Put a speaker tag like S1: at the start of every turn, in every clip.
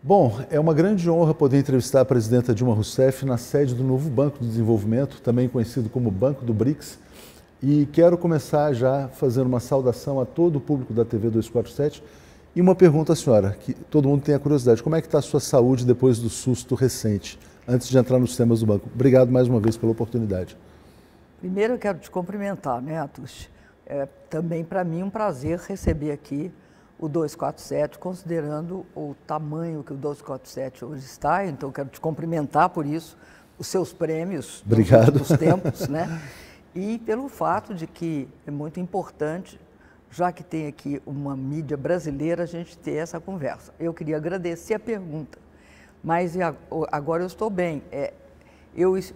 S1: Bom, é uma grande honra poder entrevistar a presidenta Dilma Rousseff na sede do novo Banco de Desenvolvimento, também conhecido como Banco do BRICS. E quero começar já fazendo uma saudação a todo o público da TV 247 e uma pergunta à senhora, que todo mundo tem a curiosidade. Como é que está a sua saúde depois do susto recente, antes de entrar nos temas do banco? Obrigado mais uma vez pela oportunidade.
S2: Primeiro eu quero te cumprimentar, né, Atush? É também para mim um prazer receber aqui o 247, considerando o tamanho que o 247 hoje está, então quero te cumprimentar por isso, os seus prêmios dos tempos, né? E pelo fato de que é muito importante, já que tem aqui uma mídia brasileira, a gente ter essa conversa. Eu queria agradecer a pergunta, mas agora eu estou bem.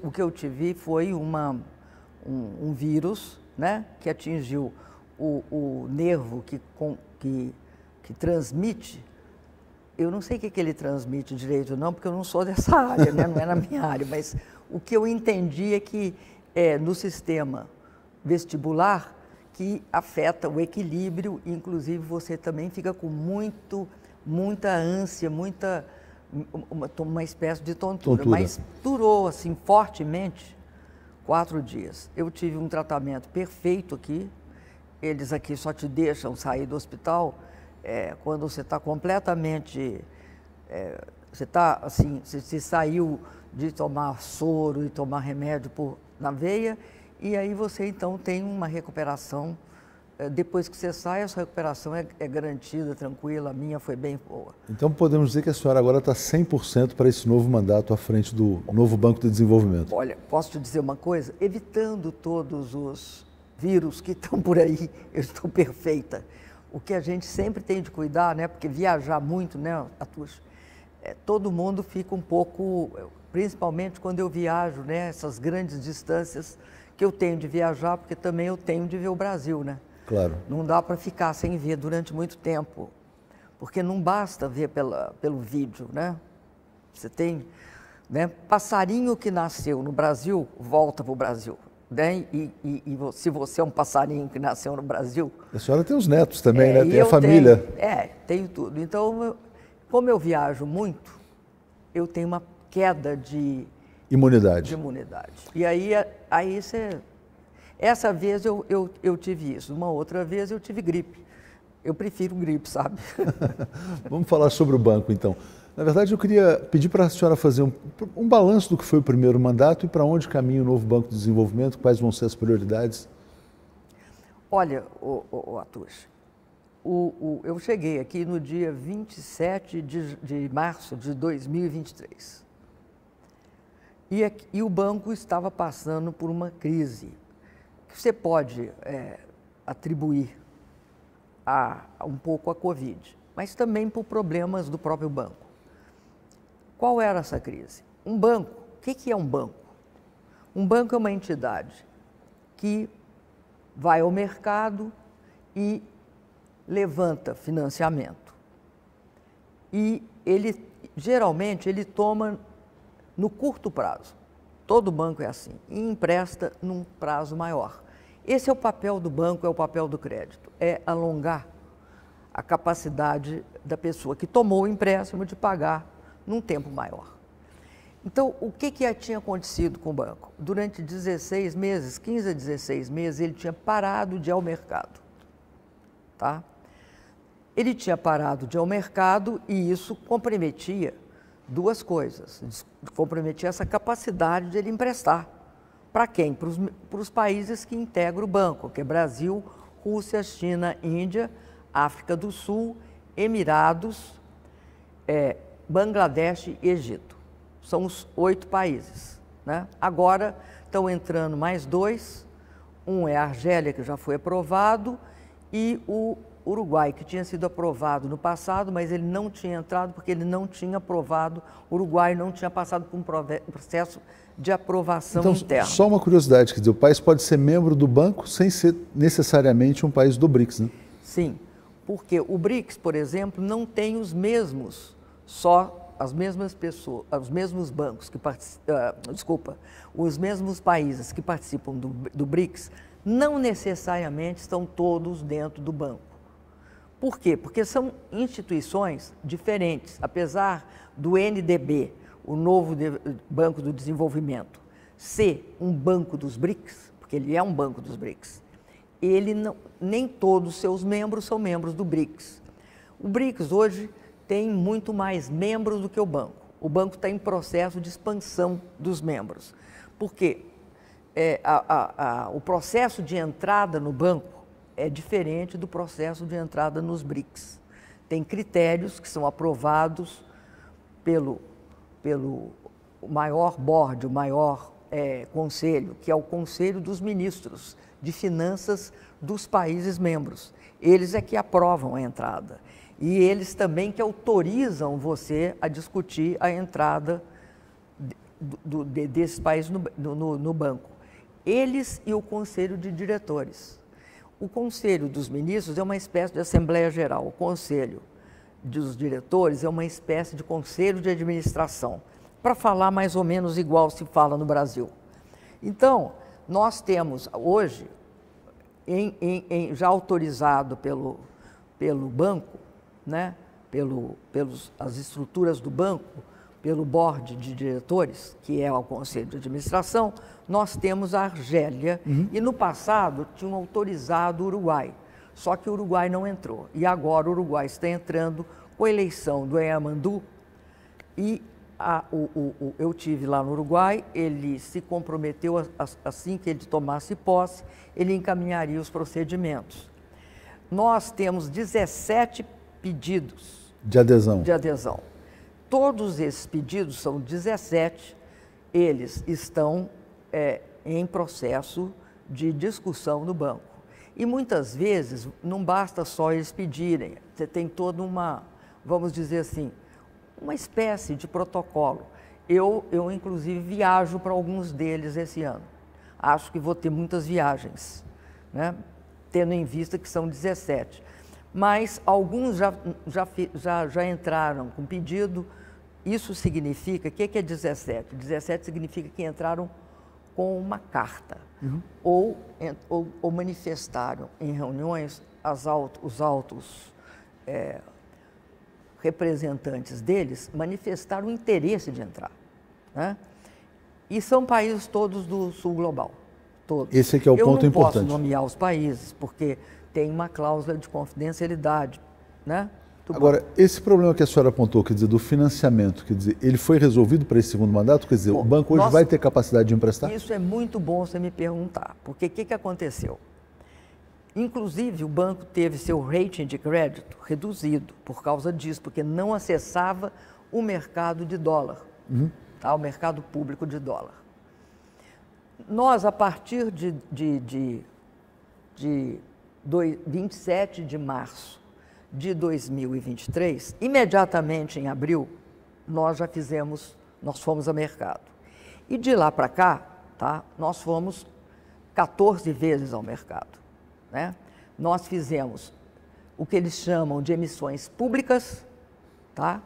S2: O que eu tive foi um vírus, né, que atingiu o nervo que transmite. Eu não sei o que ele transmite direito não, porque eu não sou dessa área, né? Não é na minha área, mas o que eu entendi é que no sistema vestibular que afeta o equilíbrio, inclusive você também fica com muita ânsia, uma espécie de tontura, mas durou assim fortemente 4 dias. Eu tive um tratamento perfeito aqui, eles aqui só te deixam sair do hospital quando você está completamente, você está assim, você saiu de tomar soro e tomar remédio na veia, e aí você então tem uma recuperação. Depois que você sai, essa recuperação é garantida, tranquila, a minha foi bem boa.
S1: Então podemos dizer que a senhora agora está 100% para esse novo mandato à frente do novo Banco de Desenvolvimento.
S2: Olha, posso te dizer uma coisa? Evitando todos os vírus que estão por aí, eu estou perfeita. O que a gente sempre tem de cuidar, né? Porque viajar muito, né, Atush? Todo mundo fica um pouco, principalmente quando eu viajo, né? Essas grandes distâncias que eu tenho de viajar, porque também eu tenho de ver o Brasil, né?
S1: Claro.
S2: Não dá para ficar sem ver durante muito tempo, porque não basta ver pelo vídeo, né? Você tem, né? Passarinho que nasceu no Brasil, volta para o Brasil. Né? Se você é um passarinho que nasceu no Brasil...
S1: A senhora tem os netos também, né? Tem a família.
S2: Tenho tudo. Então, como eu viajo muito, eu tenho uma queda de
S1: imunidade.
S2: E aí você... Essa vez eu tive isso. Uma outra vez eu tive gripe. Eu prefiro gripe, sabe?
S1: Vamos falar sobre o banco, então. Na verdade, eu queria pedir para a senhora fazer um balanço do que foi o primeiro mandato e para onde caminha o novo Banco de Desenvolvimento, quais vão ser as prioridades.
S2: Olha, Atush, eu cheguei aqui no dia 27 de março de 2023. E o banco estava passando por uma crise que você pode atribuir um pouco à Covid, mas também por problemas do próprio banco. Qual era essa crise? Um banco, o que é um banco? Um banco é uma entidade que vai ao mercado e levanta financiamento. E geralmente, ele toma no curto prazo. Todo banco é assim, e empresta num prazo maior. Esse é o papel do banco, é o papel do crédito, é alongar a capacidade da pessoa que tomou o empréstimo de pagar num tempo maior. Então, o que tinha acontecido com o banco? Durante 16 meses, 15 a 16 meses, ele tinha parado de ir ao mercado. Tá? Ele tinha parado de ir ao mercado e isso comprometia duas coisas. Comprometia essa capacidade de ele emprestar. Para quem? Para os países que integram o banco, que é Brasil, Rússia, China, Índia, África do Sul, Emirados, Bangladesh e Egito. São os 8 países. Né? Agora estão entrando mais 2, um é a Argélia, que já foi aprovado, e o Uruguai, que tinha sido aprovado no passado, mas ele não tinha entrado porque ele não tinha aprovado, o Uruguai não tinha passado por um processo de aprovação interna.
S1: Só uma curiosidade, quer dizer, o país pode ser membro do banco sem ser necessariamente um país do BRICS, né?
S2: Sim, porque o BRICS, por exemplo, não tem as mesmas pessoas, os mesmos bancos que os mesmos países que participam do BRICS não necessariamente estão todos dentro do banco. Por quê? Porque são instituições diferentes. Apesar do NDB, o novo Banco do Desenvolvimento, ser um banco dos BRICS, porque ele é um banco dos BRICS, nem todos os seus membros são membros do BRICS. O BRICS hoje tem muito mais membros do que o banco. O banco está em processo de expansão dos membros, porque o processo de entrada no banco é diferente do processo de entrada nos BRICS. Tem critérios que são aprovados pelo maior board, o maior conselho, que é o Conselho dos Ministros de Finanças dos países membros. Eles é que aprovam a entrada. E eles também que autorizam você a discutir a entrada desses países no banco. Eles e o Conselho de Diretores. O Conselho dos Ministros é uma espécie de Assembleia Geral. O Conselho dos Diretores é uma espécie de Conselho de Administração, para falar mais ou menos igual se fala no Brasil. Então, nós temos hoje, já autorizado pelo banco, né, as estruturas do banco, pelo board de diretores, que é o Conselho de Administração, nós temos a Argélia, e no passado tinham autorizado o Uruguai, só que o Uruguai não entrou. E agora o Uruguai está entrando com a eleição do Eyamandu, e eu tive lá no Uruguai, ele se comprometeu, assim que ele tomasse posse, ele encaminharia os procedimentos. Nós temos 17 pedidos
S1: de adesão.
S2: Todos esses pedidos, são 17, eles estão em processo de discussão no banco. E muitas vezes não basta só eles pedirem, você tem toda uma, vamos dizer assim, uma espécie de protocolo. Eu inclusive, viajo para alguns deles esse ano. Acho que vou ter muitas viagens, né? Tendo em vista que são 17. Mas alguns já entraram com pedido. Isso significa, o que é 17? 17 significa que entraram com uma carta, ou manifestaram em reuniões os altos representantes deles, manifestaram o interesse de entrar, né? E são países todos do sul global, todos.
S1: Esse aqui é o ponto importante.
S2: Eu não posso nomear os países, porque tem uma cláusula de confidencialidade, né?
S1: Agora, esse problema que a senhora apontou, quer dizer, do financiamento, quer dizer, ele foi resolvido para esse segundo mandato? Quer dizer, o banco hoje vai ter capacidade de emprestar?
S2: Isso é muito bom você me perguntar, porque o que aconteceu? Inclusive, o banco teve seu rating de crédito reduzido por causa disso, porque não acessava o mercado de dólar, tá? O mercado público de dólar. Nós, a partir de 27 de março de 2023, imediatamente em abril, nós fomos ao mercado. E de lá para cá, tá, nós fomos 14 vezes ao mercado, né? Nós fizemos o que eles chamam de emissões públicas, tá?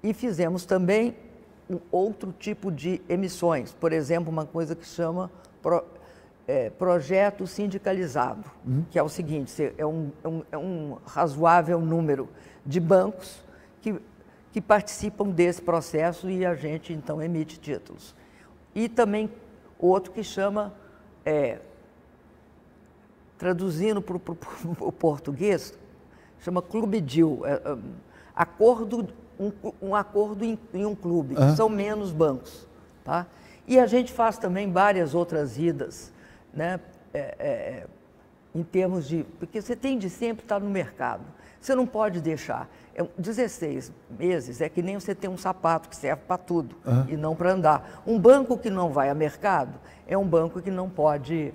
S2: E fizemos também um outro tipo de emissões, por exemplo, uma coisa que chama projeto sindicalizado, que é o seguinte, é um razoável número de bancos que participam desse processo e a gente, então, emite títulos. E também outro que chama, traduzindo para o português, chama Clube Deal, um acordo em um clube, que são menos bancos, tá? E a gente faz também várias outras idas, né? Em termos de... Porque você tem de sempre estar no mercado. Você não pode deixar. 16 meses é que nem você tem um sapato que serve para tudo e não para andar. Um banco que não vai a mercado é um banco que não pode...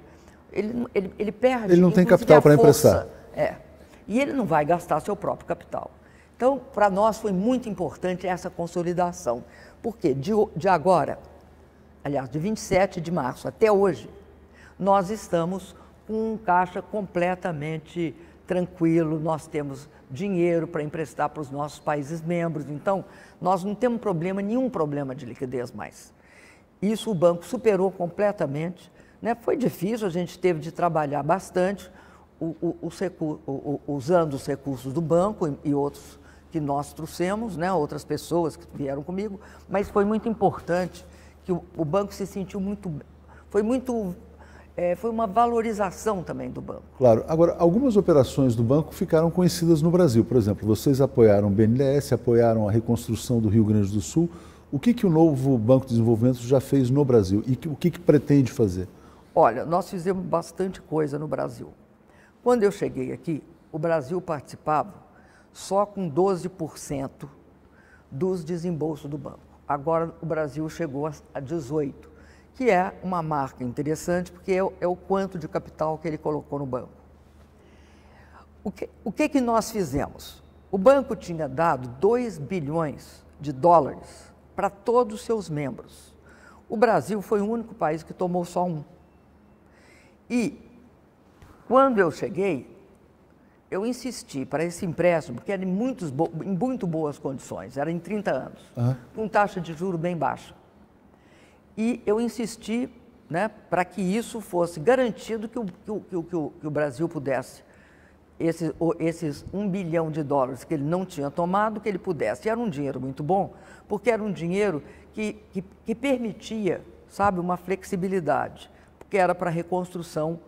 S2: Ele perde...
S1: Ele não tem capital para emprestar.
S2: E ele não vai gastar seu próprio capital. Então, para nós foi muito importante essa consolidação. Porque de agora, aliás, de 27 de março até hoje, nós estamos com um caixa completamente tranquilo, nós temos dinheiro para emprestar para os nossos países membros, então nós não temos nenhum problema de liquidez mais. Isso o banco superou completamente, né? Foi difícil, a gente teve de trabalhar bastante, usando os recursos do banco e outros que nós trouxemos, né, outras pessoas que vieram comigo, mas foi muito importante que o banco se sentiu foi uma valorização também do banco.
S1: Claro. Agora, algumas operações do banco ficaram conhecidas no Brasil. Por exemplo, vocês apoiaram o BNDES, apoiaram a reconstrução do Rio Grande do Sul. O que o novo Banco de Desenvolvimento já fez no Brasil e o que pretende fazer?
S2: Olha, nós fizemos bastante coisa no Brasil. Quando eu cheguei aqui, o Brasil participava só com 12% dos desembolsos do banco. Agora o Brasil chegou a 18%, que é uma marca interessante, porque é o quanto de capital que ele colocou no banco. O que nós fizemos? O banco tinha dado 2 bilhões de dólares para todos os seus membros. O Brasil foi o único país que tomou só 1. E, quando eu cheguei, eu insisti para esse empréstimo, que era em muito boas condições, era em 30 anos, com taxa de juros bem baixa. E eu insisti, né, para que isso fosse garantido que o Brasil pudesse, esses 1 bilhão de dólares que ele não tinha tomado, que ele pudesse. E era um dinheiro muito bom, porque era um dinheiro que permitia, sabe, uma flexibilidade, porque era para reconstrução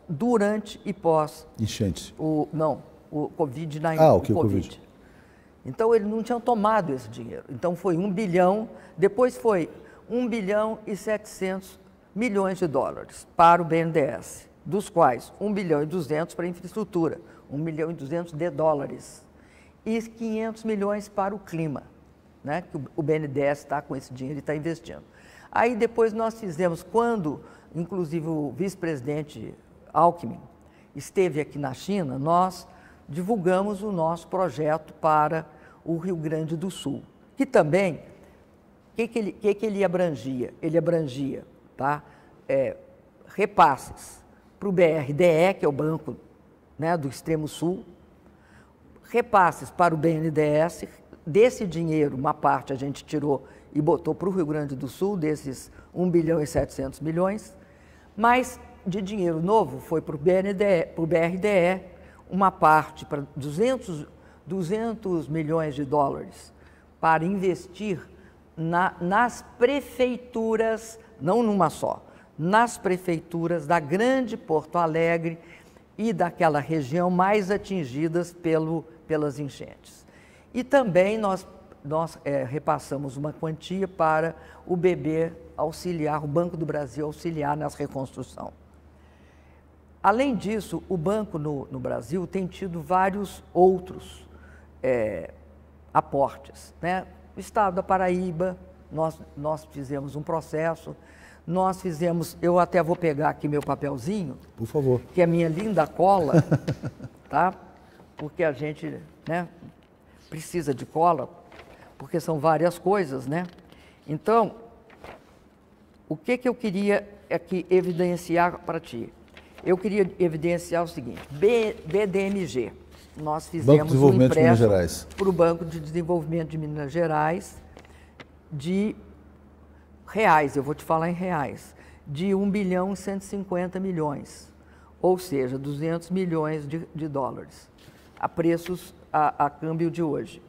S2: durante e pós.
S1: Enchentes.
S2: O Covid-19.
S1: O Covid.
S2: Então, ele não tinha tomado esse dinheiro. Então, foi 1 bilhão, depois foi 1 bilhão e 700 milhões de dólares para o BNDES, dos quais 1 bilhão e 200 para a infraestrutura, 1 milhão e 200 de dólares, e 500 milhões para o clima, né, que o BNDES está com esse dinheiro e está investindo. Aí, depois, nós fizemos, quando, inclusive, o vice-presidente Alckmin esteve aqui na China, nós divulgamos o nosso projeto para o Rio Grande do Sul, que também, o que ele abrangia? Ele abrangia, tá, repasses para o BRDE, que é o Banco, né, do Extremo Sul, repasses para o BNDES, desse dinheiro, uma parte a gente tirou e botou para o Rio Grande do Sul, desses 1 bilhão e 700 milhões, mas de dinheiro novo foi para o BRDE, uma parte para 200 milhões de dólares para investir nas prefeituras, não numa só, nas prefeituras da Grande Porto Alegre e daquela região mais atingidas pelas enchentes. E também nós repassamos uma quantia para o BB auxiliar, o Banco do Brasil auxiliar nessa reconstrução. Além disso, o banco no Brasil tem tido vários outros aportes, né? O Estado da Paraíba, nós fizemos um processo, nós fizemos, eu até vou pegar aqui meu papelzinho,
S1: por favor,
S2: que é a minha linda cola, tá? Porque a gente, né, precisa de cola, porque são várias coisas, né? Então, o que eu queria aqui evidenciar para ti? Eu queria evidenciar o seguinte: BDMG, nós fizemos um empréstimo para o Banco de Desenvolvimento de Minas Gerais de reais, eu vou te falar em reais, de 1 bilhão e 150 milhões, ou seja, 200 milhões de dólares, a preços, a câmbio de hoje.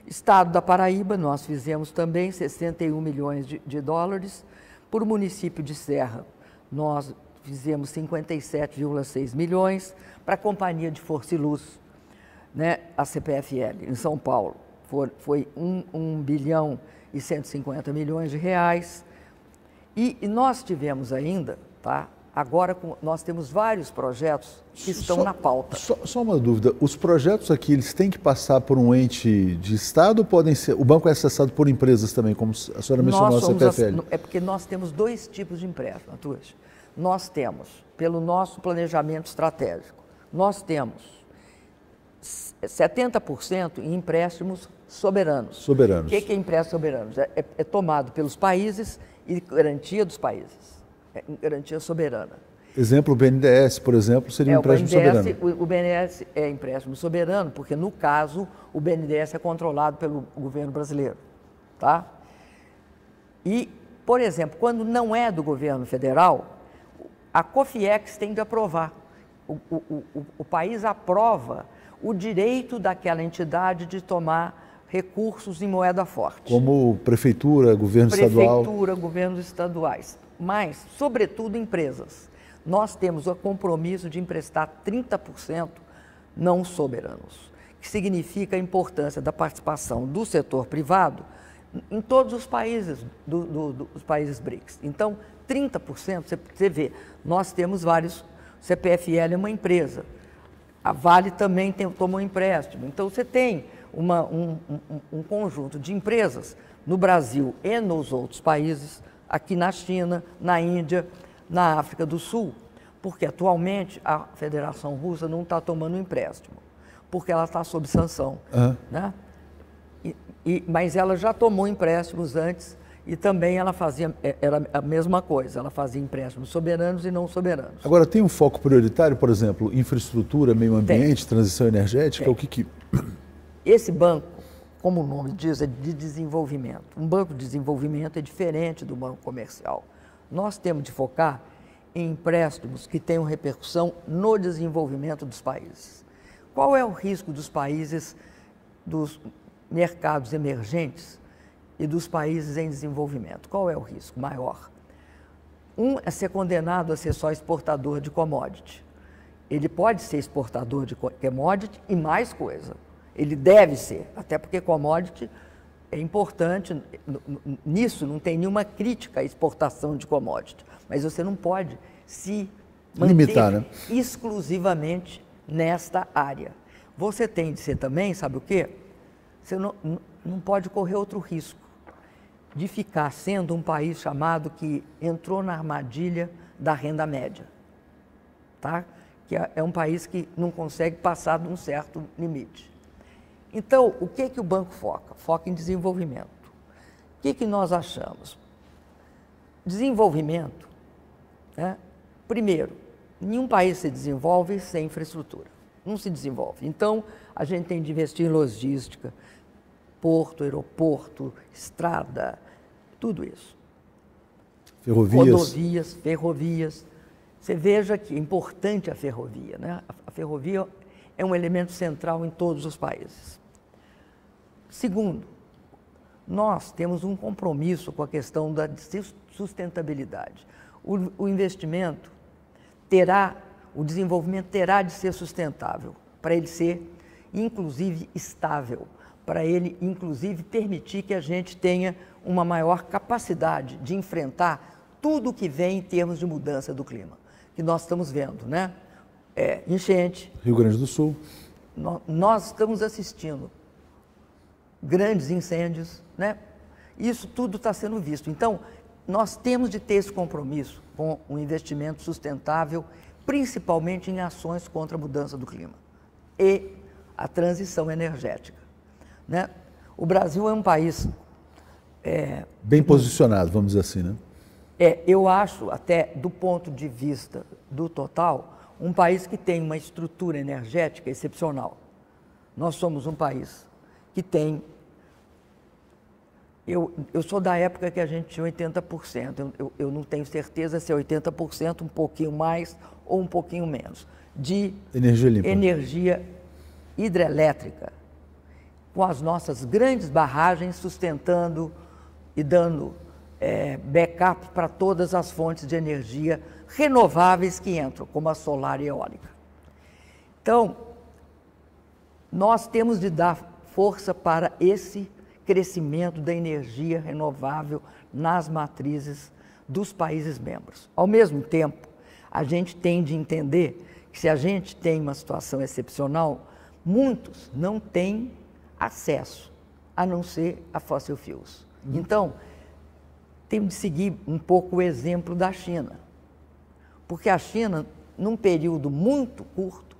S2: Estado da Paraíba, nós fizemos também 61 milhões de dólares. Por município de Serra, nós fizemos 57,6 milhões. Para a Companhia de Força e Luz, né, a CPFL, em São Paulo, foi 1 bilhão e 150 milhões de reais. E nós tivemos ainda, tá? Agora nós temos vários projetos que estão na pauta.
S1: Só uma dúvida, os projetos aqui, eles têm que passar por um ente de Estado ou podem ser, o banco é acessado por empresas também, como a senhora mencionou, a CPFL?
S2: É porque nós temos 2 tipos de empréstimo, Atush. Nós temos, pelo nosso planejamento estratégico, nós temos 70% em empréstimos soberanos.
S1: Soberanos.
S2: O que é empréstimo soberanos? É tomado pelos países e garantia dos países. Garantia soberana.
S1: Exemplo, o BNDES, por exemplo, seria um empréstimo soberano.
S2: O BNDES é empréstimo soberano, porque, no caso, o BNDES é controlado pelo governo brasileiro. Tá? E, por exemplo, quando não é do governo federal, a COFIEX tem de aprovar. O país aprova o direito daquela entidade de tomar recursos em moeda forte.
S1: Como prefeitura, governo estadual.
S2: Prefeitura, governos estaduais. Mas, sobretudo, empresas. Nós temos o compromisso de emprestar 30% não soberanos, que significa a importância da participação do setor privado em todos os países, dos países BRICS. Então, 30%, você vê, nós temos vários, CPFL é uma empresa, a Vale também tomou empréstimo. Então, você tem um conjunto de empresas no Brasil e nos outros países, aqui na China, na Índia, na África do Sul, porque atualmente a Federação Russa não está tomando empréstimo, porque ela está sob sanção. Né? Mas ela já tomou empréstimos antes e também ela era a mesma coisa, ela fazia empréstimos soberanos e não soberanos.
S1: Agora, tem um foco prioritário, por exemplo, infraestrutura, meio ambiente, transição energética? O que...
S2: Esse banco, como o nome diz, é de desenvolvimento. Um banco de desenvolvimento é diferente do banco comercial. Nós temos de focar em empréstimos que tenham repercussão no desenvolvimento dos países. Qual é o risco dos países, dos mercados emergentes e dos países em desenvolvimento? Qual é o risco maior? Um é ser condenado a ser só exportador de commodity. Ele pode ser exportador de commodity e mais coisa. Ele deve ser, até porque commodity é importante, nisso não tem nenhuma crítica à exportação de commodity, mas você não pode se
S1: limitar, né?
S2: Exclusivamente nesta área. Você tem de ser também, sabe o quê? Você não pode correr outro risco de ficar sendo um país chamado que entrou na armadilha da renda média, tá? Que é um país que não consegue passar de um certo limite. Então, o que o banco foca? Foca em desenvolvimento. O que nós achamos? Desenvolvimento, né? Primeiro, nenhum país se desenvolve sem infraestrutura. Não se desenvolve. Então, a gente tem de investir em logística, porto, aeroporto, estrada, tudo isso.
S1: Ferrovias.
S2: Rodovias, ferrovias. Você veja que é importante a ferrovia, né? A ferrovia é um elemento central em todos os países. Segundo, nós temos um compromisso com a questão da sustentabilidade. O investimento o desenvolvimento terá de ser sustentável, para ele ser, inclusive, estável, para ele, inclusive, permitir que a gente tenha uma maior capacidade de enfrentar tudo o que vem em termos de mudança do clima, que nós estamos vendo, né? Enchente.
S1: Rio Grande do Sul.
S2: Nós estamos assistindo grandes incêndios, né? Isso tudo está sendo visto. Então, nós temos de ter esse compromisso com o investimento sustentável, principalmente em ações contra a mudança do clima e a transição energética, né? O Brasil é um país...
S1: bem posicionado, vamos dizer assim, né?
S2: Eu acho, até do ponto de vista do total, um país que tem uma estrutura energética excepcional. Nós somos um país que tem... Eu sou da época que a gente tinha 80%, eu não tenho certeza se é 80%, um pouquinho mais ou um pouquinho menos, de
S1: energia limpa,
S2: energia hidrelétrica, com as nossas grandes barragens sustentando e dando backup para todas as fontes de energia renováveis que entram, como a solar e eólica. Então, nós temos de dar força para esse crescimento da energia renovável nas matrizes dos países membros. Ao mesmo tempo, a gente tem de entender que se a gente tem uma situação excepcional, muitos não têm acesso, a não ser a fossil fuels. Então, temos de seguir um pouco o exemplo da China, porque a China, num período muito curto,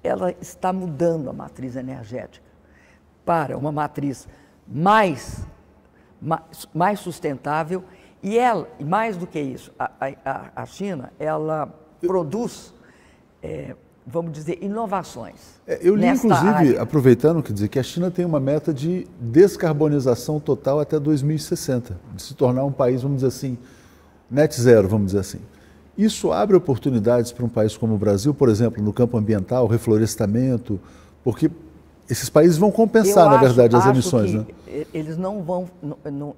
S2: ela está mudando a matriz energética para uma matriz mais sustentável e ela, mais do que isso, a China, ela produz, vamos dizer, inovações.
S1: Eu li, inclusive, aproveitando, quer dizer, que a China tem uma meta de descarbonização total até 2060, de se tornar um país, vamos dizer assim, net zero, vamos dizer assim. Isso abre oportunidades para um país como o Brasil, por exemplo, no campo ambiental, reflorestamento, porque esses países vão compensar, na verdade, as emissões, né?
S2: Eles não vão,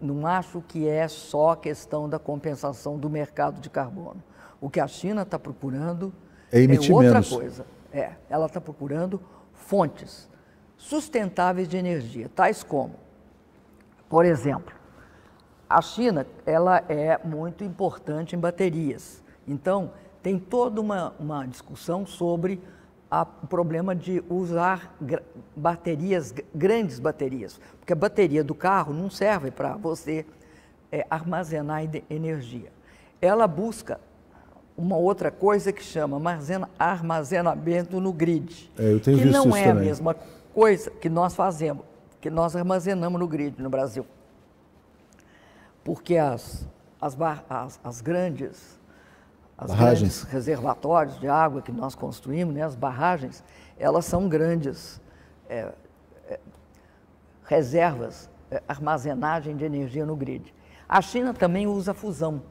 S2: não acho que é só a questão da compensação do mercado de carbono. O que a China está procurando
S1: é emitir
S2: outra
S1: menos.
S2: coisa. Ela está procurando fontes sustentáveis de energia, tais como, por exemplo, a China, ela é muito importante em baterias. Então, tem toda uma discussão sobre o problema de usar baterias, grandes baterias, porque a bateria do carro não serve para você armazenar energia. Ela busca uma outra coisa que chama armazenamento no grid,
S1: eu tenho
S2: que
S1: visto
S2: não
S1: isso
S2: é
S1: também.
S2: a mesma coisa que nós fazemos, que nós armazenamos no grid no Brasil. Porque as grandes reservatórios de água que nós construímos, né, as barragens, elas são grandes reservas, armazenagem de energia no grid. A China também usa fusão,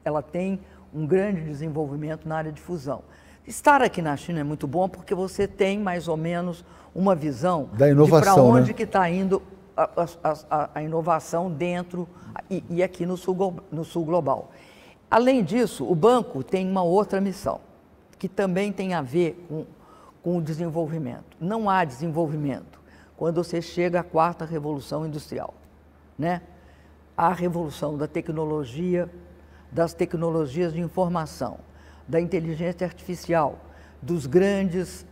S2: ela tem um grande desenvolvimento na área de fusão. Estar aqui na China é muito bom porque você tem mais ou menos uma visão
S1: da inovação,
S2: de para onde,
S1: né,
S2: que está indo a inovação dentro e aqui no sul global. Além disso, o banco tem uma outra missão, que também tem a ver com o desenvolvimento. Não há desenvolvimento quando você chega à quarta revolução industrial, né? A revolução da tecnologia, das tecnologias de informação, da inteligência artificial, dos grandes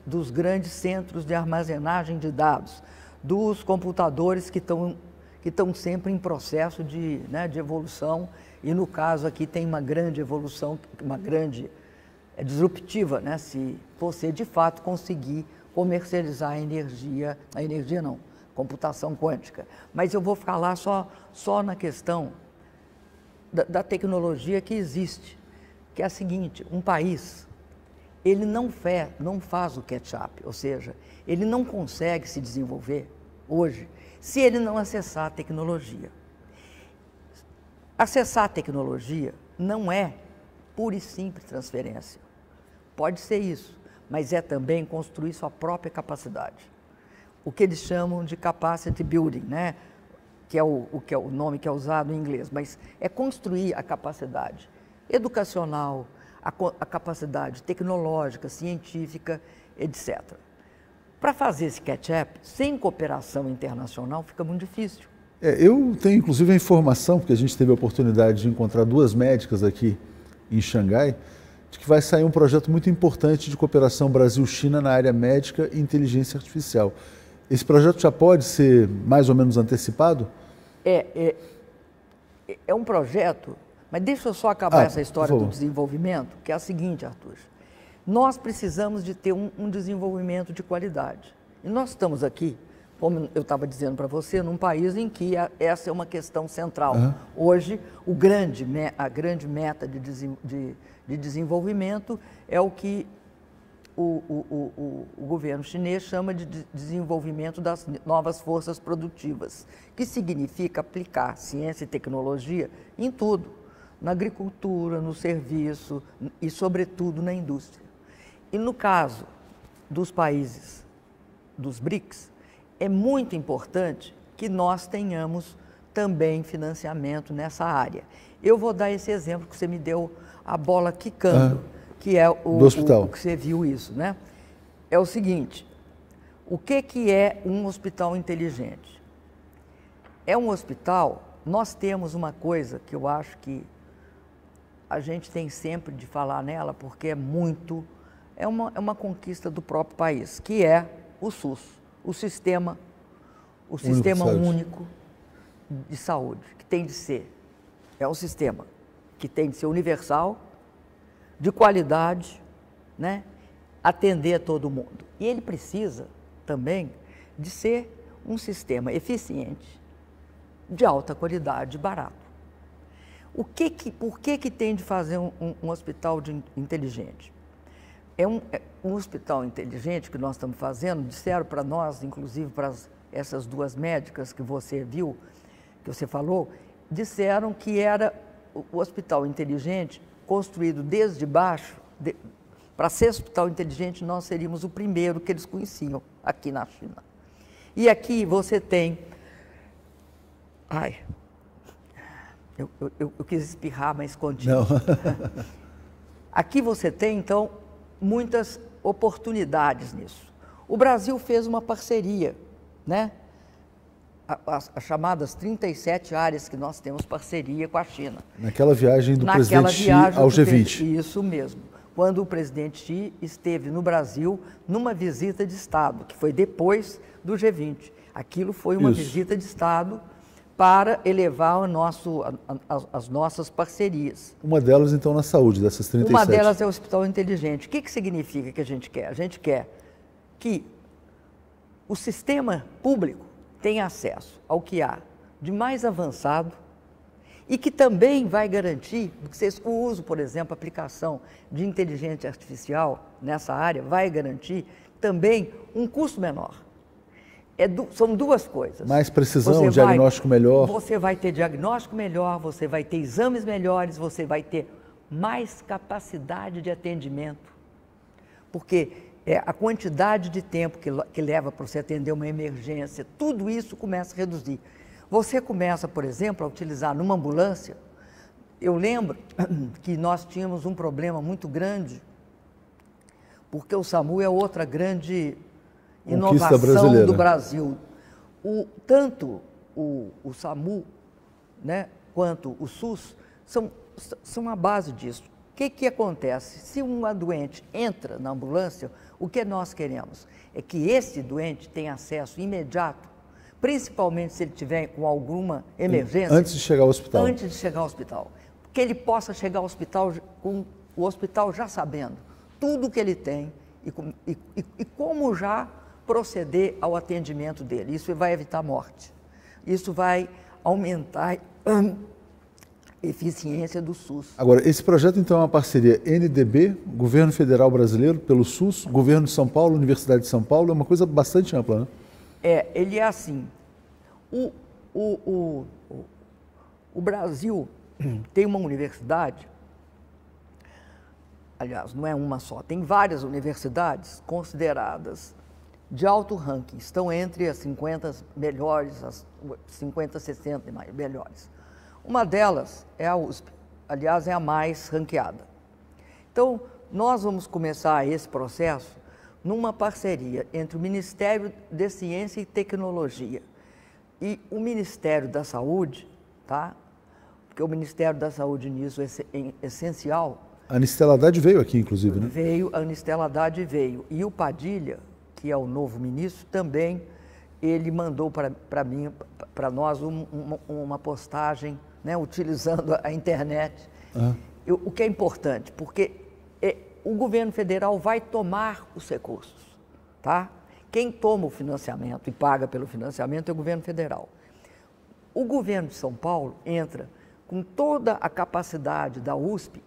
S2: centros de armazenagem de dados, dos computadores que estão sempre em processo de evolução, e no caso aqui tem uma grande evolução, uma grande disruptiva, né? Se você de fato conseguir comercializar computação quântica. Mas eu vou falar só na questão da tecnologia que existe, que é a seguinte: um país, ele não faz o catch-up, ou seja, ele não consegue se desenvolver hoje se ele não acessar a tecnologia. Acessar a tecnologia não é pura e simples transferência. Pode ser isso, mas é também construir sua própria capacidade. O que eles chamam de capacity building, né? Que é o nome que é usado em inglês, mas é construir a capacidade educacional, a capacidade tecnológica, científica, etc. Para fazer esse catch-up, sem cooperação internacional, fica muito difícil.
S1: Eu tenho inclusive a informação, porque a gente teve a oportunidade de encontrar duas médicas aqui em Xangai, de que vai sair um projeto muito importante de cooperação Brasil-China na área médica e inteligência artificial. Esse projeto já pode ser mais ou menos antecipado?
S2: É um projeto, mas deixa eu só acabar essa história do desenvolvimento, que é a seguinte, Arthur. Nós precisamos de ter um desenvolvimento de qualidade. E nós estamos aqui, como eu estava dizendo para você, num país em que essa é uma questão central. Hoje, a grande meta de desenvolvimento é o que o governo chinês chama de desenvolvimento das novas forças produtivas, que significa aplicar ciência e tecnologia em tudo, na agricultura, no serviço e, sobretudo, na indústria. E no caso dos países dos BRICS, é muito importante que nós tenhamos também financiamento nessa área. Eu vou dar esse exemplo que você me deu, a bola quicando, que é o que você viu isso, né? É o seguinte: o que é um hospital inteligente? É um hospital, nós temos uma coisa que eu acho que a gente tem sempre de falar nela, porque é uma conquista do próprio país, que é o SUS, o Sistema Único de Saúde, que tem de ser, é um sistema que tem de ser universal, de qualidade, né? Atender a todo mundo. E ele precisa também de ser um sistema eficiente, de alta qualidade, barato. Por que tem de fazer um hospital inteligente? Um hospital inteligente que nós estamos fazendo, disseram para nós, inclusive para essas duas médicas que você viu, que você falou, disseram que era o hospital inteligente construído desde baixo, para ser hospital inteligente, nós seríamos o primeiro que eles conheciam aqui na China. E aqui você tem... Ai, eu quis espirrar, mas contigo. Aqui você tem, então, muitas oportunidades nisso. O Brasil fez uma parceria, né? As chamadas 37 áreas que nós temos parceria com a China.
S1: Naquela viagem do presidente Xi ao G20.
S2: Isso mesmo. Quando o presidente Xi esteve no Brasil numa visita de Estado, que foi depois do G20. Aquilo foi uma visita de Estado para elevar as nossas parcerias.
S1: Uma delas, então, na saúde, dessas 37.
S2: Uma delas é o Hospital Inteligente. O que significa que a gente quer? A gente quer que o sistema público tenha acesso ao que há de mais avançado e que também vai garantir, o uso, por exemplo, a aplicação de inteligência artificial nessa área vai garantir também um custo menor. São duas coisas.
S1: Mais precisão, diagnóstico melhor.
S2: Você vai ter diagnóstico melhor, você vai ter exames melhores, você vai ter mais capacidade de atendimento. Porque a quantidade de tempo que leva para você atender uma emergência, tudo isso começa a reduzir. Você começa, por exemplo, a utilizar numa ambulância. Eu lembro que nós tínhamos um problema muito grande, porque o SAMU é outra grande inovação do Brasil. Tanto o SAMU, né, quanto o SUS são a base disso. O que acontece? Se uma doente entra na ambulância, o que nós queremos é que esse doente tenha acesso imediato, principalmente se ele tiver com alguma emergência.
S1: Antes de chegar ao hospital.
S2: Antes de chegar ao hospital. Que ele possa chegar ao hospital com o hospital já sabendo tudo o que ele tem e como já proceder ao atendimento dele. Isso vai evitar morte. Isso vai aumentar a eficiência do SUS.
S1: Agora, esse projeto, então, é uma parceria NDB, Governo Federal Brasileiro, pelo SUS, Governo de São Paulo, Universidade de São Paulo, é uma coisa bastante ampla, né?
S2: Ele é assim. O Brasil tem uma universidade, aliás, não é uma só, tem várias universidades consideradas de alto ranking, estão entre as 50 melhores, as 50, 60 melhores. Uma delas é a USP, aliás, é a mais ranqueada. Então, nós vamos começar esse processo numa parceria entre o Ministério de Ciência e Tecnologia e o Ministério da Saúde, tá? Porque o Ministério da Saúde nisso é essencial.
S1: A Anistela Haddad veio aqui, inclusive, né?
S2: A Anistela Haddad veio. E o Padilha, que é o novo ministro, também ele mandou para mim, para nós, uma postagem, né, utilizando a internet. O que é importante, porque o governo federal vai tomar os recursos, tá? Quem toma o financiamento e paga pelo financiamento é o governo federal. O governo de São Paulo entra com toda a capacidade da USP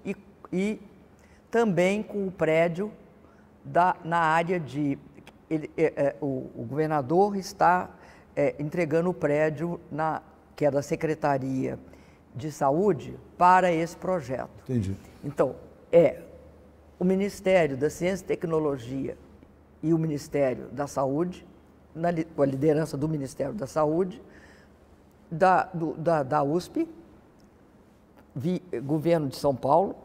S2: e também com o prédio na área de... o governador está entregando o prédio que é da Secretaria de Saúde para esse projeto.
S1: Entendi.
S2: Então, o Ministério da Ciência e Tecnologia e o Ministério da Saúde, com a liderança do Ministério da Saúde, da USP, Governo de São Paulo,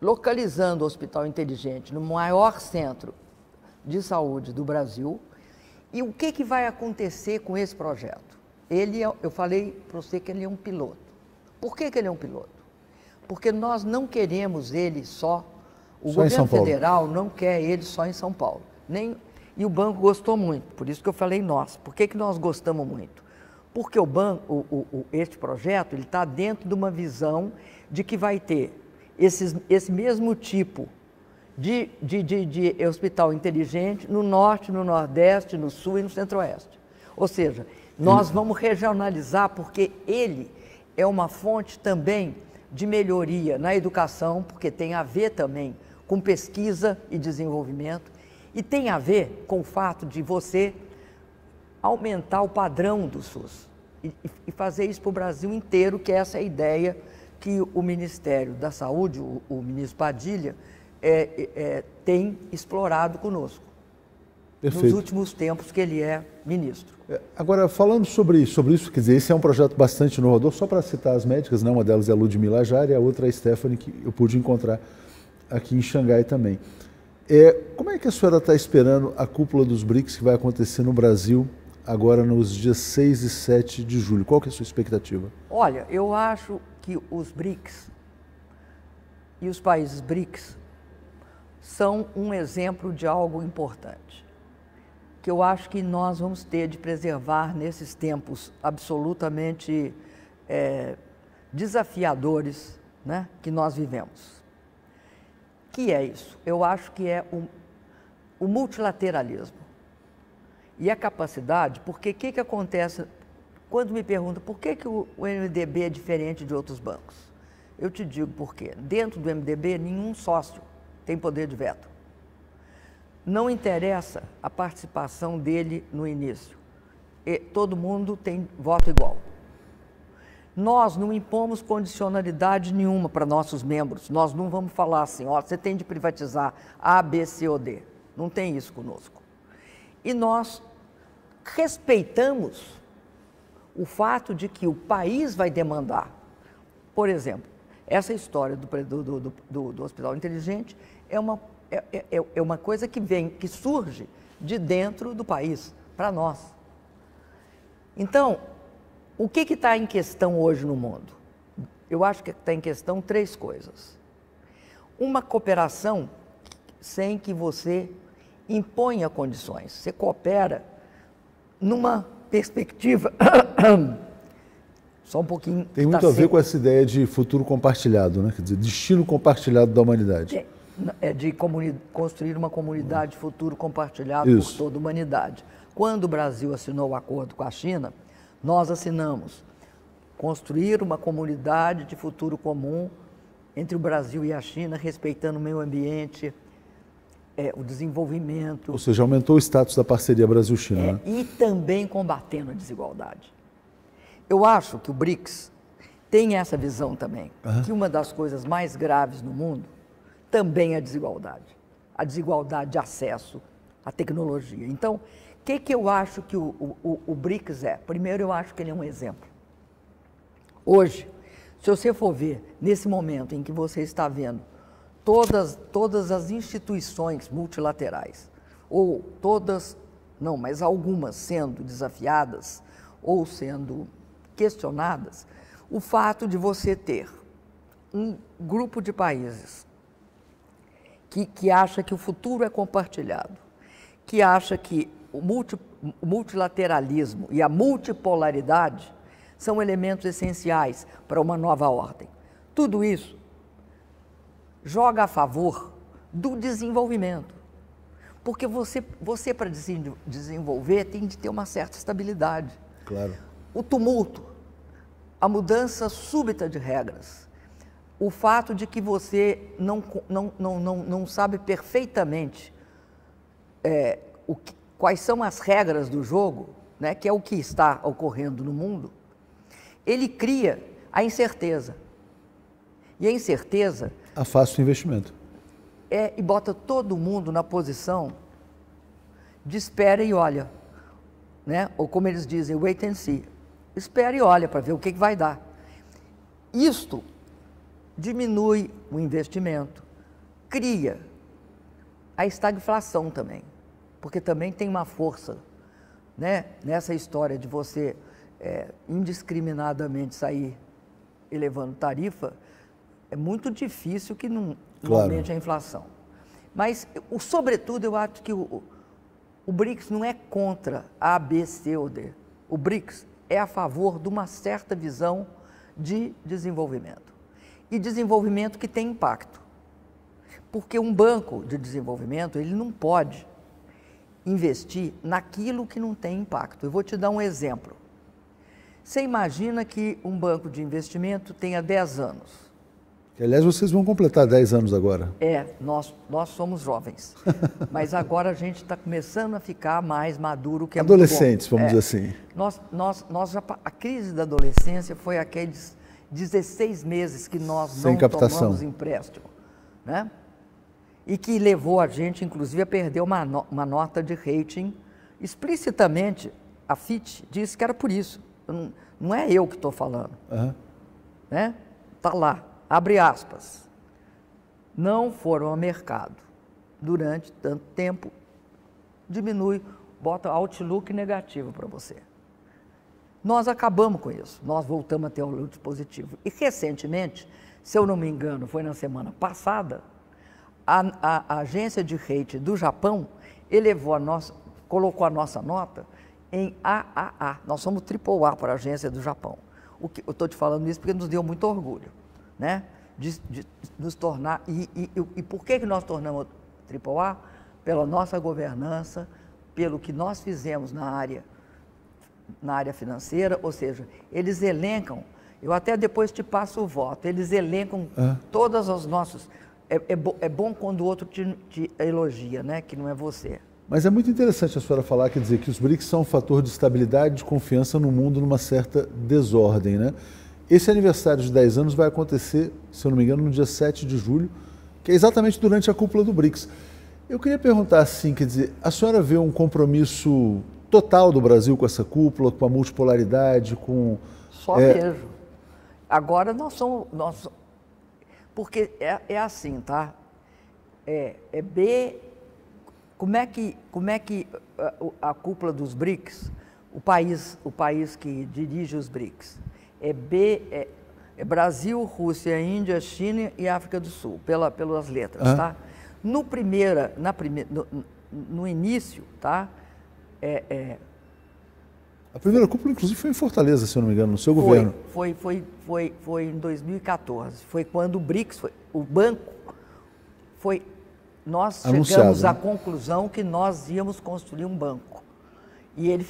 S2: localizando o Hospital Inteligente no maior centro de saúde do Brasil. E o que vai acontecer com esse projeto? Eu falei para você que ele é um piloto. Por que ele é um piloto? Porque nós não queremos ele só, o governo federal não quer ele só em São Paulo. E o banco gostou muito, por isso que eu falei nós. Por que nós gostamos muito? Porque o banco, este projeto, ele está dentro de uma visão de que vai ter esse mesmo tipo de hospital inteligente no norte, no nordeste, no sul e no centro-oeste. Ou seja, nós vamos regionalizar porque ele é uma fonte também de melhoria na educação, porque tem a ver também com pesquisa e desenvolvimento, e tem a ver com o fato de você aumentar o padrão do SUS e fazer isso para o Brasil inteiro, que essa é a ideia que o Ministério da Saúde, o ministro Padilha, tem explorado conosco. Perfeito. Nos últimos tempos que ele é ministro.
S1: Agora, falando sobre isso, quer dizer, esse é um projeto bastante inovador, só para citar as médicas, né? Uma delas é a Ludmila Ajari, a outra é a Stephanie, que eu pude encontrar aqui em Xangai também. Como é que a senhora está esperando a cúpula dos BRICS que vai acontecer no Brasil agora nos dias 6 e 7 de julho? Qual que é a sua expectativa?
S2: Olha, eu acho que os BRICS e os países BRICS são um exemplo de algo importante, que eu acho que nós vamos ter de preservar nesses tempos absolutamente desafiadores, né, que nós vivemos. Que é isso? Eu acho que é o multilateralismo e a capacidade, porque o que acontece quando me perguntam por que o MDB é diferente de outros bancos? Eu te digo por quê. Dentro do MDB, nenhum sócio tem poder de veto. Não interessa a participação dele no início. Todo mundo tem voto igual. Nós não impomos condicionalidade nenhuma para nossos membros. Nós não vamos falar assim, ó, você tem de privatizar A, B, C ou D. Não tem isso conosco. E nós respeitamos o fato de que o país vai demandar. Por exemplo, essa história do Hospital Inteligente é uma coisa que surge de dentro do país, para nós. Então, o que está em questão hoje no mundo? Eu acho que está em questão 3 coisas. Uma cooperação sem que você imponha condições. Você coopera numa perspectiva... Só um pouquinho...
S1: Tem muito a ver com essa ideia de futuro compartilhado, né? Quer dizer, destino compartilhado da humanidade.
S2: De construir uma comunidade de futuro compartilhado por toda a humanidade. Quando o Brasil assinou o acordo com a China, nós assinamos construir uma comunidade de futuro comum entre o Brasil e a China, respeitando o meio ambiente, o desenvolvimento.
S1: Ou seja, aumentou o status da parceria Brasil-China. Né?
S2: E também combatendo a desigualdade. Eu acho que o BRICS tem essa visão também, que uma das coisas mais graves no mundo também é a desigualdade de acesso à tecnologia. Então, o que eu acho que o BRICS é? Primeiro, eu acho que ele é um exemplo. Hoje, se você for ver, nesse momento em que você está vendo todas as instituições multilaterais, ou todas, não, mas algumas sendo desafiadas ou sendo questionadas, o fato de você ter um grupo de países que acha que o futuro é compartilhado, que acha que o multilateralismo e a multipolaridade são elementos essenciais para uma nova ordem. Tudo isso joga a favor do desenvolvimento, porque você para desenvolver tem de ter uma certa estabilidade.
S1: Claro.
S2: O tumulto, a mudança súbita de regras, o fato de que você não sabe perfeitamente quais são as regras do jogo, né, que é o que está ocorrendo no mundo, ele cria a incerteza. E a incerteza...
S1: afasta o investimento.
S2: E bota todo mundo na posição de espera e olha, né? Ou como eles dizem, wait and see. Espera e olha para ver o que vai dar. Isto diminui o investimento, cria a estagflação também, porque também tem uma força, né, nessa história de você indiscriminadamente sair elevando tarifa. É muito difícil que não aumente a inflação. Mas, sobretudo, eu acho que o BRICS não é contra A, B, C ou D. O BRICS é a favor de uma certa visão de desenvolvimento. E desenvolvimento que tem impacto. Porque um banco de desenvolvimento, ele não pode investir naquilo que não tem impacto. Eu vou te dar um exemplo. Você imagina que um banco de investimento tenha 10 anos.
S1: Aliás, vocês vão completar 10 anos agora.
S2: Nós somos jovens, mas agora a gente está começando a ficar mais maduro, que é
S1: adolescentes,
S2: muito bom.
S1: Vamos dizer assim.
S2: A crise da adolescência foi aqueles 16 meses que nós
S1: sem
S2: não
S1: captação.
S2: tomamos empréstimo, né? E que levou a gente, inclusive, a perder uma nota de rating. Explicitamente, a Fitch disse que era por isso. Não é eu que estou falando. Né? Está lá, abre aspas. Não foram ao mercado durante tanto tempo, diminui, bota outlook negativo para você. Nós acabamos com isso, nós voltamos a ter o outlook positivo. E recentemente, se eu não me engano, foi na semana passada, a agência de rating do Japão colocou a nossa nota em AAA. Nós somos AAA para a agência do Japão. Eu estou te falando isso porque nos deu muito orgulho, né? De nos tornar... E por que nós tornamos AAA? Pela nossa governança, pelo que nós fizemos na área financeira, ou seja, eles elencam, eu até depois te passo o voto, eles elencam todas as nossas... É bom quando o outro te elogia, né? Que não é você.
S1: Mas é muito interessante a senhora falar, quer dizer, que os BRICS são um fator de estabilidade e de confiança no mundo numa certa desordem, né? Esse aniversário de 10 anos vai acontecer, se eu não me engano, no dia 7 de julho, que é exatamente durante a cúpula do BRICS. Eu queria perguntar assim, quer dizer, a senhora vê um compromisso total do Brasil com essa cúpula, com a multipolaridade, com...
S2: Só vejo. Agora nós somos... Porque é assim, tá? Como é que a cúpula dos BRICS, o país que dirige os BRICS, é Brasil, Rússia, Índia, China e África do Sul, pelas letras, tá? No início, tá?
S1: A primeira cúpula, inclusive, foi em Fortaleza, se eu não me engano, no seu governo.
S2: Foi em 2014. Foi quando o BRICS, o banco, nós chegamos à conclusão que nós íamos construir um banco. E ele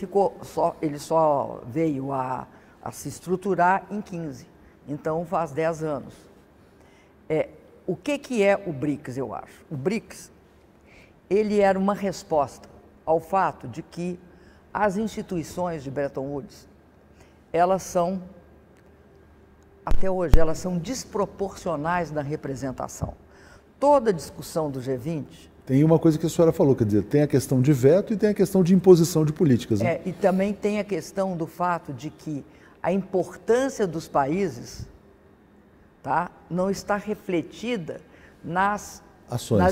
S2: só veio a se estruturar em 15. Então, faz 10 anos. O que é o BRICS, eu acho? O BRICS, ele era uma resposta ao fato de que as instituições de Bretton Woods, até hoje, elas são desproporcionais na representação. Toda a discussão do G20...
S1: Tem uma coisa que a senhora falou, quer dizer, tem a questão de veto e tem a questão de imposição de políticas. Né?
S2: E também tem a questão do fato de que a importância dos países, tá, não está refletida nas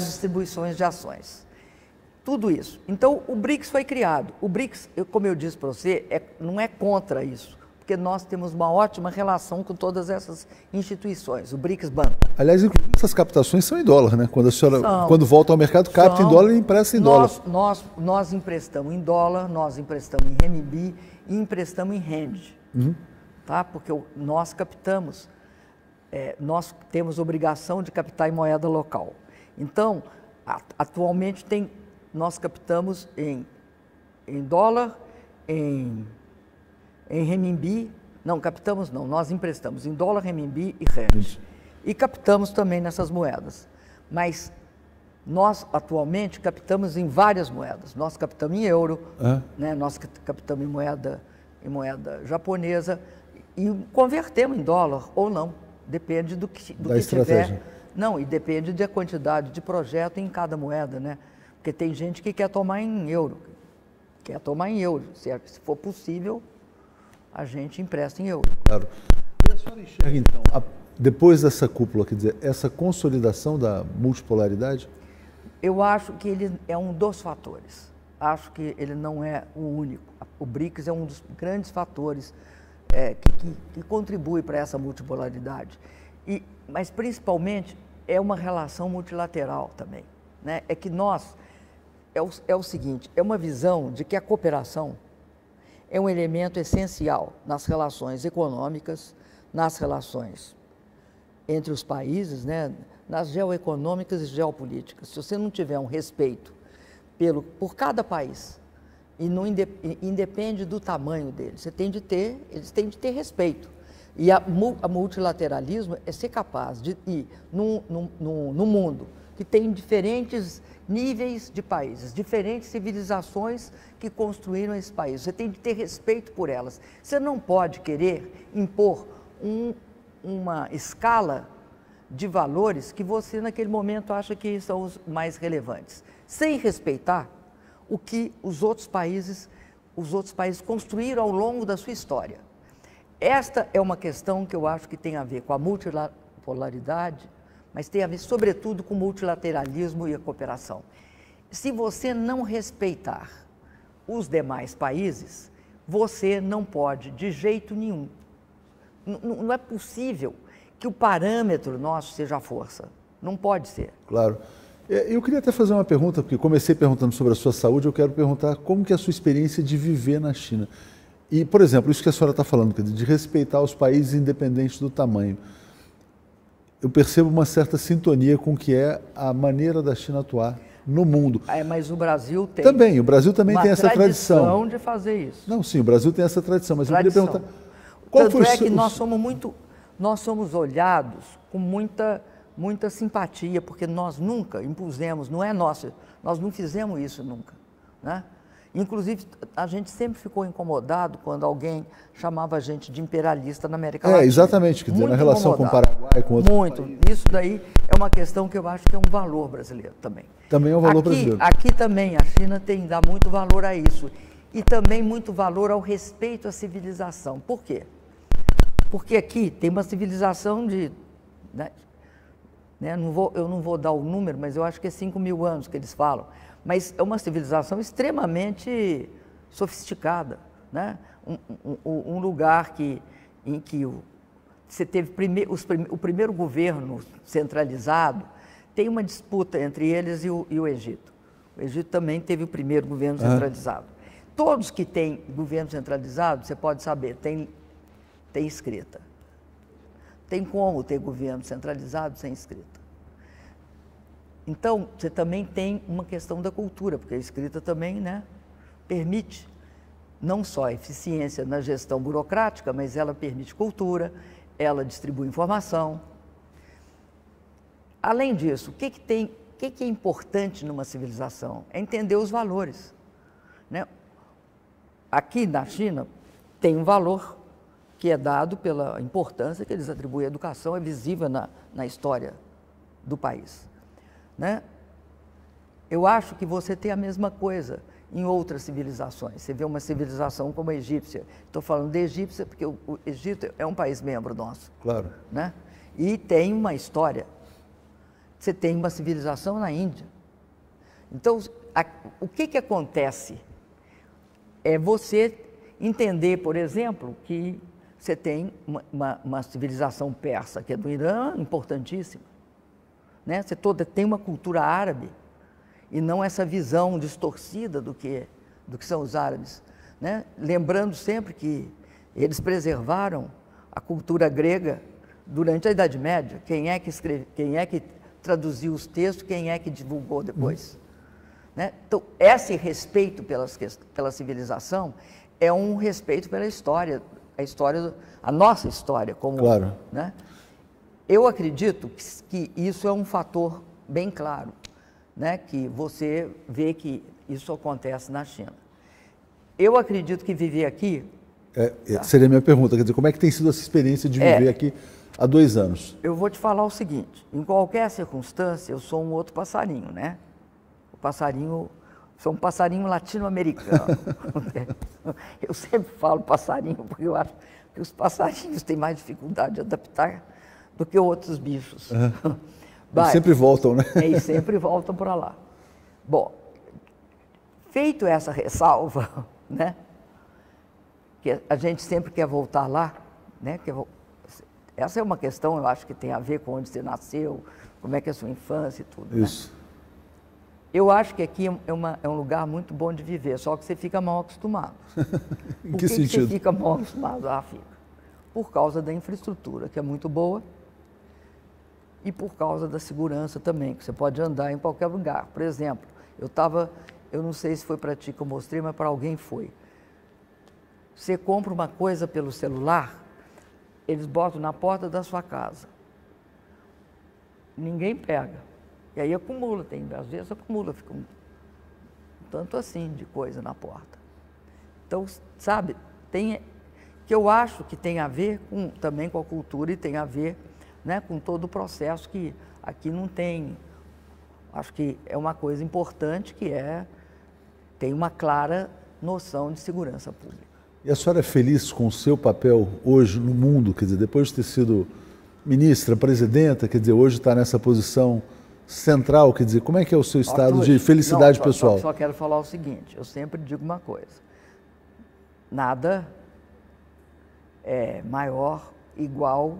S2: distribuições de ações. Tudo isso. Então, o BRICS foi criado. O BRICS, como eu disse para você, não é contra isso, porque nós temos uma ótima relação com todas essas instituições, o BRICS Banco.
S1: Aliás, inclusive, essas captações são em dólar, né? Quando a senhora, quando volta ao mercado, capta em dólar e empresta em dólar.
S2: Nós emprestamos em dólar, nós emprestamos em renminbi e emprestamos em rand. Tá? Porque nós captamos, nós temos obrigação de captar em moeda local. Então, atualmente nós captamos em dólar, em renminbi, nós emprestamos em dólar, renminbi e rand. E captamos também nessas moedas. Mas nós, atualmente, captamos em várias moedas. Nós captamos em euro, né? Nós captamos em moeda japonesa e convertemos em dólar ou não. Depende do que tiver. Não, e depende da quantidade de projeto em cada moeda, né? Porque tem gente que quer tomar em euro. Se for possível, a gente empresta em euro.
S1: Claro. E a senhora enxerga, então, depois dessa cúpula, quer dizer, essa consolidação da multipolaridade?
S2: Eu acho que ele é um dos fatores. Acho que ele não é o único. O BRICS é um dos grandes fatores que contribui para essa multipolaridade. Mas, principalmente, é uma relação multilateral também. Né? É que é o seguinte, é uma visão de que a cooperação é um elemento essencial nas relações econômicas, nas relações entre os países, né? Nas geoeconômicas e geopolíticas. Se você não tiver um respeito por cada país, e não independe do tamanho deles, eles têm de ter respeito. E o multilateralismo é ser capaz de ir no mundo que tem diferentes níveis de países, diferentes civilizações que construíram esse país. Você tem de ter respeito por elas. Você não pode querer impor uma escala de valores que você, naquele momento, acha que são os mais relevantes, sem respeitar o que os outros países construíram ao longo da sua história. Esta é uma questão que eu acho que tem a ver com a multipolaridade, mas tem a ver, sobretudo, com o multilateralismo e a cooperação. Se você não respeitar os demais países, você não pode, de jeito nenhum. Não é possível que o parâmetro nosso seja a força. Não pode ser.
S1: Claro. Eu queria até fazer uma pergunta, porque comecei perguntando sobre a sua saúde, eu quero perguntar como que é a sua experiência de viver na China. E, por exemplo, isso que a senhora está falando, quer dizer, de respeitar os países independentes do tamanho. Eu percebo uma certa sintonia com o que é a maneira da China atuar no mundo.
S2: Mas o Brasil tem.
S1: Também, o Brasil também tem essa tradição
S2: de fazer isso.
S1: Não, sim, o Brasil tem essa tradição, mas eu queria perguntar...
S2: Tanto é que nós somos olhados com muita simpatia, porque nós nunca impusemos, não é nosso, nós não fizemos isso nunca, né? Inclusive, a gente sempre ficou incomodado quando alguém chamava a gente de imperialista na América Latina.
S1: Exatamente, quer dizer, na relação com o Paraguai, com outros países.
S2: Isso daí é uma questão que eu acho que é um valor brasileiro também.
S1: Também é um valor brasileiro.
S2: Aqui também a China dá muito valor a isso. E também muito valor ao respeito à civilização. Por quê? Porque aqui tem uma civilização de... eu não vou dar o número, mas eu acho que é 5.000 anos que eles falam. Mas é uma civilização extremamente sofisticada, né? Um lugar em que você teve o primeiro governo centralizado, tem uma disputa entre eles e o Egito. O Egito também teve o primeiro governo centralizado. Todos que têm governo centralizado, você pode saber, tem escrita. Tem como ter governo centralizado sem escrita. Então, você também tem uma questão da cultura, porque a escrita também, né, permite não só a eficiência na gestão burocrática, mas ela permite cultura, ela distribui informação. Além disso, o que é importante numa civilização? É entender os valores, né? Aqui na China tem um valor que é dado pela importância que eles atribuem à educação, é visível na história do país, né? Eu acho que você tem a mesma coisa em outras civilizações. Você vê uma civilização como a egípcia. Estou falando de egípcia porque o Egito é um país membro nosso.
S1: Claro.
S2: Né? E tem uma história. Você tem uma civilização na Índia. Então, o que acontece? É você entender, por exemplo, que você tem uma civilização persa, que é do Irã, importantíssima. Né? Você tem uma cultura árabe, e não essa visão distorcida do que são os árabes. Né? Lembrando sempre que eles preservaram a cultura grega durante a Idade Média. Quem é que traduziu os textos, quem é que divulgou depois. Né? Então, esse respeito pela civilização é um respeito pela história, a nossa história comum.
S1: Claro.
S2: Né? Eu acredito que isso é um fator bem claro, né? Que você vê que isso acontece na China. Eu acredito que viver aqui...
S1: Seria a minha pergunta, quer dizer, como é que tem sido essa experiência de viver aqui há 2 anos?
S2: Eu vou te falar o seguinte, em qualquer circunstância, eu sou um outro passarinho, né? Sou um passarinho latino-americano. Eu sempre falo passarinho, porque eu acho que os passarinhos têm mais dificuldade de adaptar do que outros bichos.
S1: Eles sempre voltam, né?
S2: E sempre voltam para lá. Bom, feito essa ressalva, né? Que a gente sempre quer voltar lá, né? Essa é uma questão, eu acho que tem a ver com onde você nasceu, como é que é a sua infância e tudo.
S1: Isso.
S2: Né? Eu acho que aqui é um lugar muito bom de viver, só que você fica mal acostumado.
S1: Em que sentido?
S2: Você fica mal acostumado? Fica. Por causa da infraestrutura, que é muito boa, e por causa da segurança também, que você pode andar em qualquer lugar. Por exemplo, eu não sei se foi para ti que eu mostrei, mas para alguém foi. Você compra uma coisa pelo celular, eles botam na porta da sua casa. Ninguém pega. E aí acumula, às vezes acumula, fica um tanto assim de coisa na porta. Então, sabe, que eu acho que tem a ver também com a cultura e tem a ver, né, com todo o processo que aqui não tem. Acho que é uma coisa importante que tem uma clara noção de segurança pública.
S1: E a senhora é feliz com o seu papel hoje no mundo? Quer dizer, depois de ter sido ministra, presidenta, quer dizer, hoje está nessa posição central, quer dizer, como é que é o seu estado de felicidade pessoal?
S2: Só quero falar o seguinte, eu sempre digo uma coisa, nada é maior, igual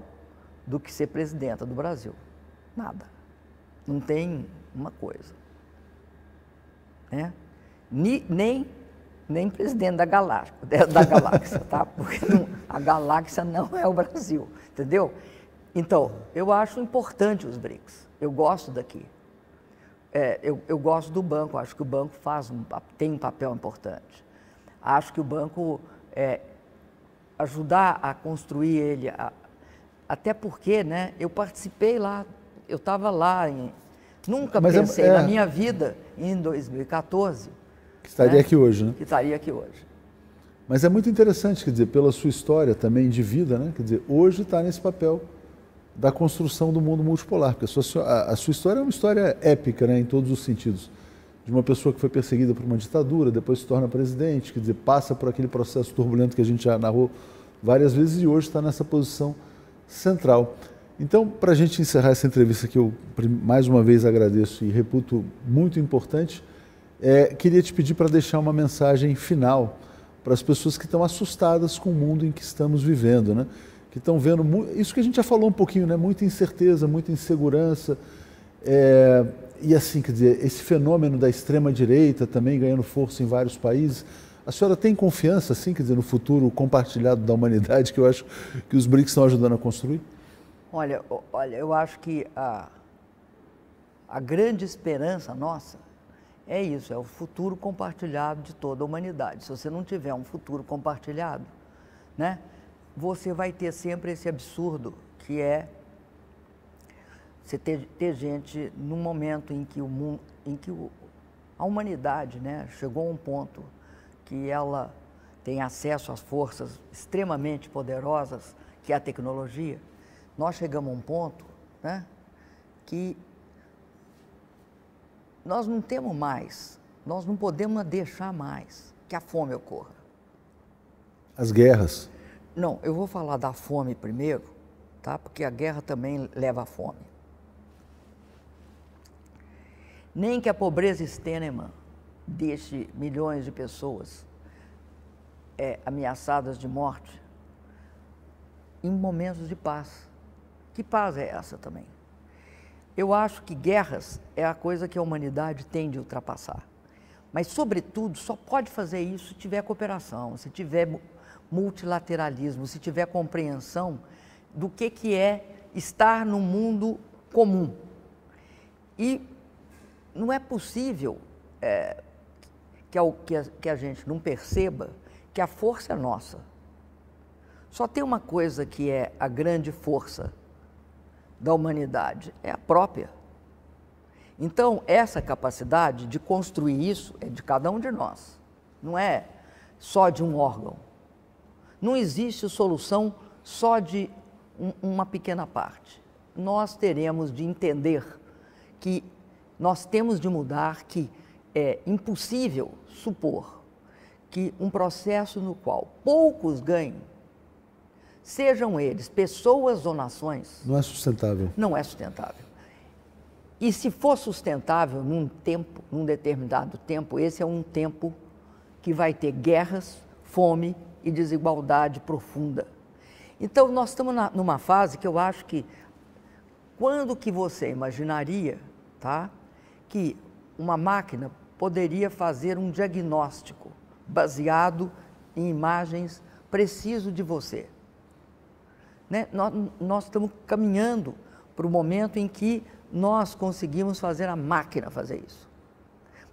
S2: do que ser presidenta do Brasil, nada, não tem uma coisa, né? Nem presidente da galáxia, tá? Porque a galáxia não é o Brasil, entendeu? Então, eu acho importante os BRICS, eu gosto daqui, eu gosto do banco, acho que o banco tem um papel importante, acho que o banco ajudar a construir ele, até porque, né, eu participei lá, eu estava lá, nunca pensei na minha vida, em 2014,
S1: que estaria aqui hoje, né?
S2: Que estaria aqui hoje.
S1: Mas é muito interessante, quer dizer, pela sua história também de vida, né? Quer dizer, hoje está nesse papel da construção do mundo multipolar, porque a sua história é uma história épica, né, em todos os sentidos. De uma pessoa que foi perseguida por uma ditadura, depois se torna presidente, quer dizer, passa por aquele processo turbulento que a gente já narrou várias vezes e hoje está nessa posição central. Então, para a gente encerrar essa entrevista que eu mais uma vez agradeço e reputo muito importante, queria te pedir para deixar uma mensagem final para as pessoas que estão assustadas com o mundo em que estamos vivendo, né? Que estão vendo isso que a gente já falou um pouquinho, né? Muita incerteza, muita insegurança, e assim, quer dizer, esse fenômeno da extrema-direita também ganhando força em vários países. A senhora tem confiança, assim, quer dizer, no futuro compartilhado da humanidade, que eu acho que os BRICS estão ajudando a construir?
S2: Olha, eu acho que a grande esperança nossa é isso, é o futuro compartilhado de toda a humanidade. Se você não tiver um futuro compartilhado, né, você vai ter sempre esse absurdo que é você ter gente num momento em que a humanidade, né, chegou a um ponto que ela tem acesso às forças extremamente poderosas, que é a tecnologia. Nós chegamos a um ponto, né, que nós não temos mais, nós não podemos deixar mais que a fome ocorra.
S1: As guerras.
S2: Não, eu vou falar da fome primeiro, tá? Porque a guerra também leva à fome. Nem que a pobreza extrema deixe milhões de pessoas ameaçadas de morte em momentos de paz. Que paz é essa também? Eu acho que guerras é a coisa que a humanidade tem de ultrapassar. Mas, sobretudo, só pode fazer isso se tiver cooperação, se tiver multilateralismo, se tiver compreensão do que é estar num mundo comum. E não é possível que a gente não perceba que a força é nossa. Só tem uma coisa que é a grande força da humanidade, é a própria. Então, essa capacidade de construir isso é de cada um de nós, não é só de um órgão. Não existe solução só de uma pequena parte. Nós teremos de entender que nós temos de mudar, que é impossível supor que um processo no qual poucos ganhem, sejam eles pessoas ou nações...
S1: Não é sustentável.
S2: Não é sustentável. E se for sustentável num determinado tempo, esse é um tempo que vai ter guerras, fome e desigualdade profunda. Então, nós estamos numa fase que eu acho que, quando que você imaginaria, tá, que uma máquina poderia fazer um diagnóstico baseado em imagens preciso de você? Né? Nós estamos caminhando para o momento em que nós conseguimos fazer a máquina fazer isso.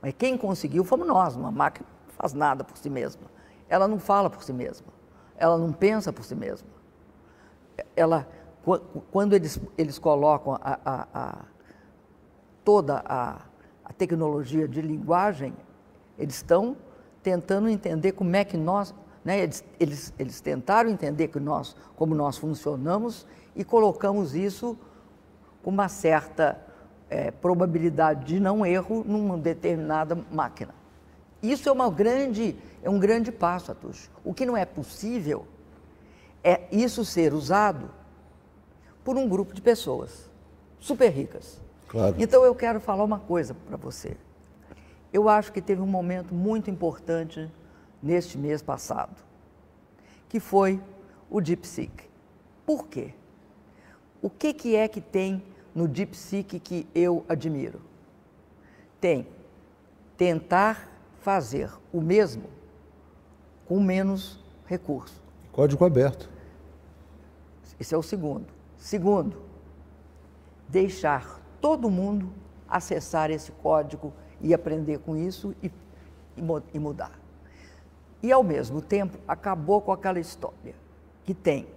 S2: Mas quem conseguiu fomos nós. Uma máquina não faz nada por si mesma. Ela não fala por si mesma. Ela não pensa por si mesma. Quando eles colocam toda a tecnologia de linguagem, eles estão tentando entender como é que nós né? Eles tentaram entender como nós funcionamos e colocamos isso com uma certa probabilidade de não erro numa determinada máquina. Isso é um grande passo, Atucho. O que não é possível é isso ser usado por um grupo de pessoas super ricas.
S1: Claro.
S2: Então eu quero falar uma coisa para você. Eu acho que teve um momento muito importante neste mês passado, que foi o DeepSeek. Por quê? O que é que tem no DeepSeek que eu admiro? Tem tentar fazer o mesmo com menos recurso.
S1: Código aberto.
S2: Esse é o segundo. Segundo, deixar todo mundo acessar esse código e aprender com isso e mudar. E, ao mesmo tempo, acabou com aquela história que tem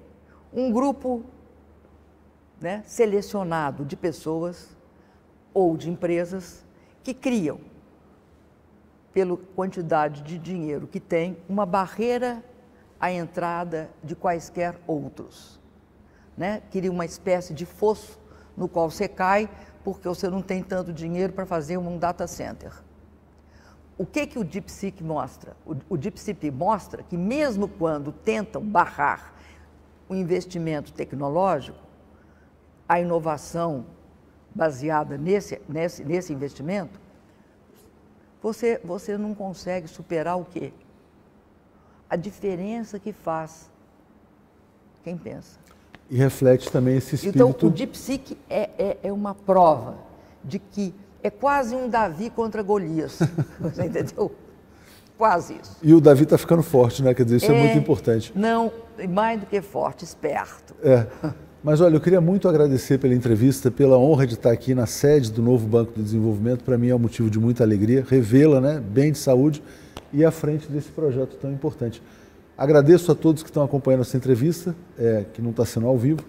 S2: um grupo, né, selecionado de pessoas ou de empresas que criam, pela quantidade de dinheiro que tem, uma barreira à entrada de quaisquer outros. Né? Cria uma espécie de fosso no qual você cai porque você não tem tanto dinheiro para fazer um data center. O que o DeepSeek mostra? O DeepSeek mostra que mesmo quando tentam barrar o investimento tecnológico, a inovação baseada nesse investimento, você não consegue superar o quê? A diferença que faz quem pensa.
S1: E reflete também esse espírito...
S2: Então, o DeepSeek é uma prova de que é quase um Davi contra Golias, você entendeu? Quase isso.
S1: E o Davi está ficando forte, né? Quer dizer, isso é muito importante.
S2: Não, mais do que forte, esperto.
S1: Mas olha, eu queria muito agradecer pela entrevista, pela honra de estar aqui na sede do novo Banco do Desenvolvimento. Para mim é um motivo de muita alegria, revê-la, né, bem de saúde e à frente desse projeto tão importante. Agradeço a todos que estão acompanhando essa entrevista, que não está sendo ao vivo,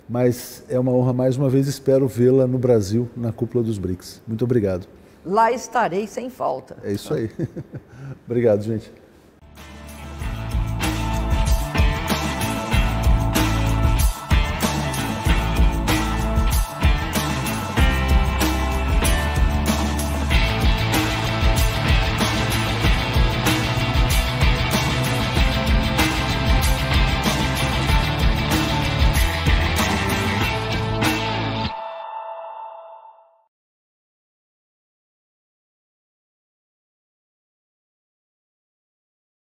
S1: mas é uma honra mais uma vez, espero vê-la no Brasil, na cúpula dos BRICS. Muito obrigado.
S2: Lá estarei sem falta.
S1: É isso aí. Obrigado, gente.